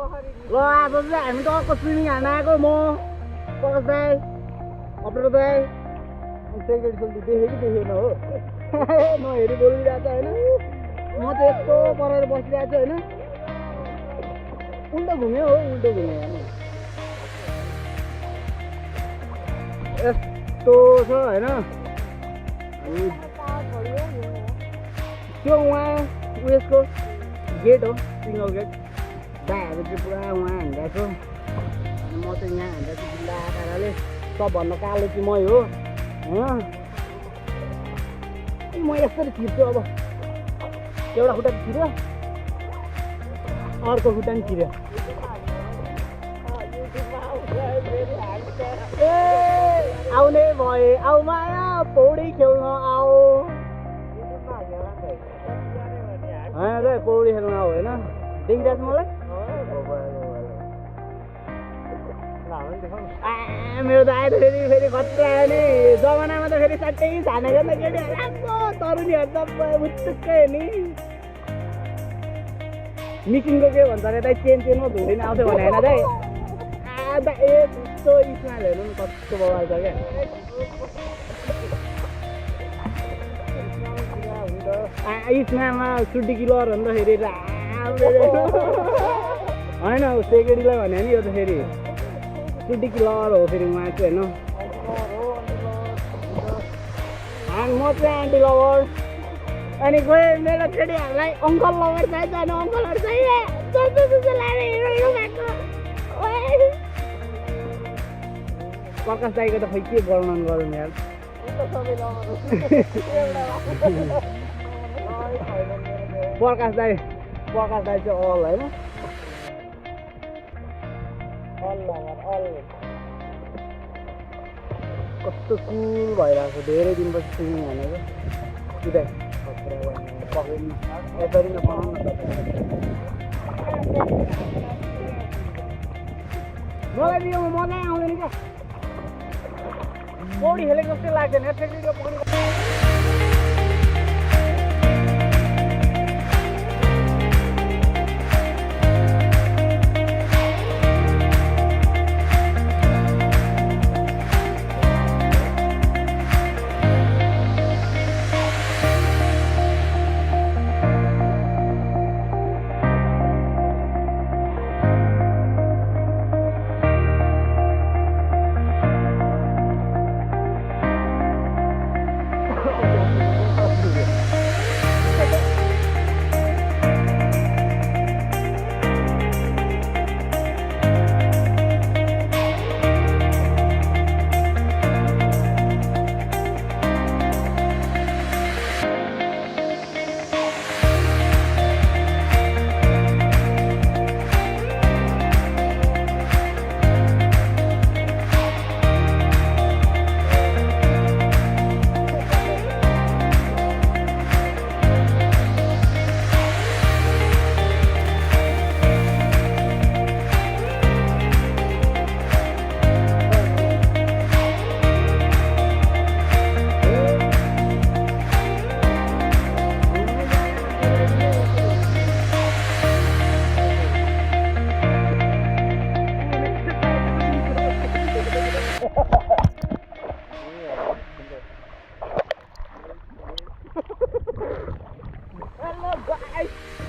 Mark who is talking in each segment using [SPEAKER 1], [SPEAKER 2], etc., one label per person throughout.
[SPEAKER 1] ल आज चाहिँ हामी त अर्को स्विमिङ हान्न आएको म प्रकाश दाई अपरेटर दाई सेक्रेटरी सोल्टी देखेँ कि देखेन हो नहेरी बोलिरहेको छ होइन म चाहिँ यस्तो परेर बसिरहेको छु होइन उल्टो घुम्यो हो उल्टो घुम्यो हेर्नु यस्तो छ होइन त्यो उहाँ उयसको गेट हो सिङ्गल गेट दाइहरू चाहिँ पुरा उहाँ हान्दिरहेको छु अनि म चाहिँ यहाँ हान्दिरहेको छु जिल्ला पाराले सबभन्दा कालो चाहिँ मै हो होइन म यसरी छिर्छु अब एउटा खुट्टा छिर्यो अर्को खुट्टा पनि छिर्यो ए आउने भए आऊ माया पौडी खेल्न आऊ होइन पौडी खेल्न आऊ होइन देखिरहेको छ मलाई मेरो त आएर फेरि खतरा आयो नि जमानामा त फेरि सट्टै छानेको त केटी राम्रो तरुनीहरू त मुटुक्कै नि मिसिङको के भन्छ अरे दाइ चेनमा धुँदैन आउँथ्यो भने होइन दाइ आधा यस्तो स्माइल हेर्नु नि कस्तो बवाल छ क्या स्माइलमा सुटी किलर भन्दाखेरि होइन सेकेडीलाई भन्यो नि यो त फेरि सुटी किलर हो फेरि उहाँ चाहिँ होइन अनि म चाहिँ आन्टी लभर अनि गयो मेरो केटीहरूलाई अङ्कल लभर चाहिन्छ अनि अङ्कलहरू चाहियो जस्तो जस्तो लाएर हिँड्नु भएको प्रकाश दाईको त खै के वर्णन गरौँ यार प्रकाश दाई चाहिँ अल होइन कस्तो कुल भइरहेको छ धेरै दिनपछि स्विमिङ हानेको सिधै पक्रिनु यसरी नै बनाउनु मलाई दियो मजा आउँदैन क्या पौडी खेलेको जस्तै लाग्दैन ठेक्रीको पौडी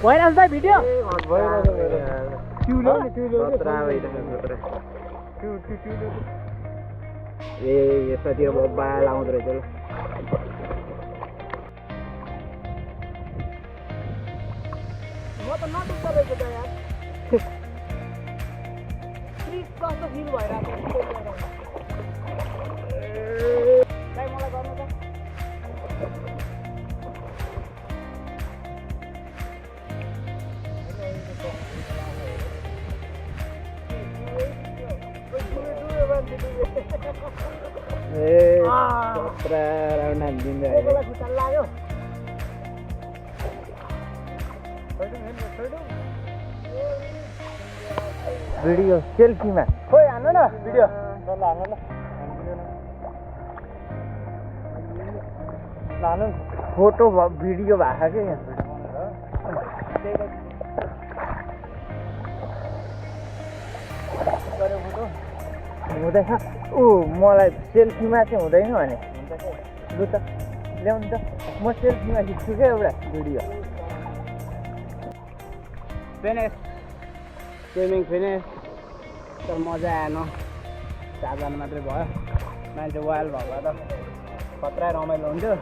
[SPEAKER 1] भइरहेछ दाइ भिडियो ए यतातिर मोबाइल आउँदो रहेछ ल म त नडुब्दो रहेछ त यार कस्तो फिल भइरहेको दाइ मलाई गर्नु त राउन्ड हालिदिँदै लाग्यो भिडियो सेल्फीमा खोइ हान्नु न भिडियो हान्नु फोटो भिडियो भएको क्या यहाँ
[SPEAKER 2] हुँदैन मलाई सेल्फीमा चाहिँ हुँदैन भने लु त ल्याउनु त म सेल्फीमा खिच्छु क्या एउटा भिडियो
[SPEAKER 1] फिनिस स्विमिङ फिनिस तर मजा आएन 4 जना मात्रै भयो मान्छे वाइल्ड भएको त खतरा रमाइलो हुन्थ्यो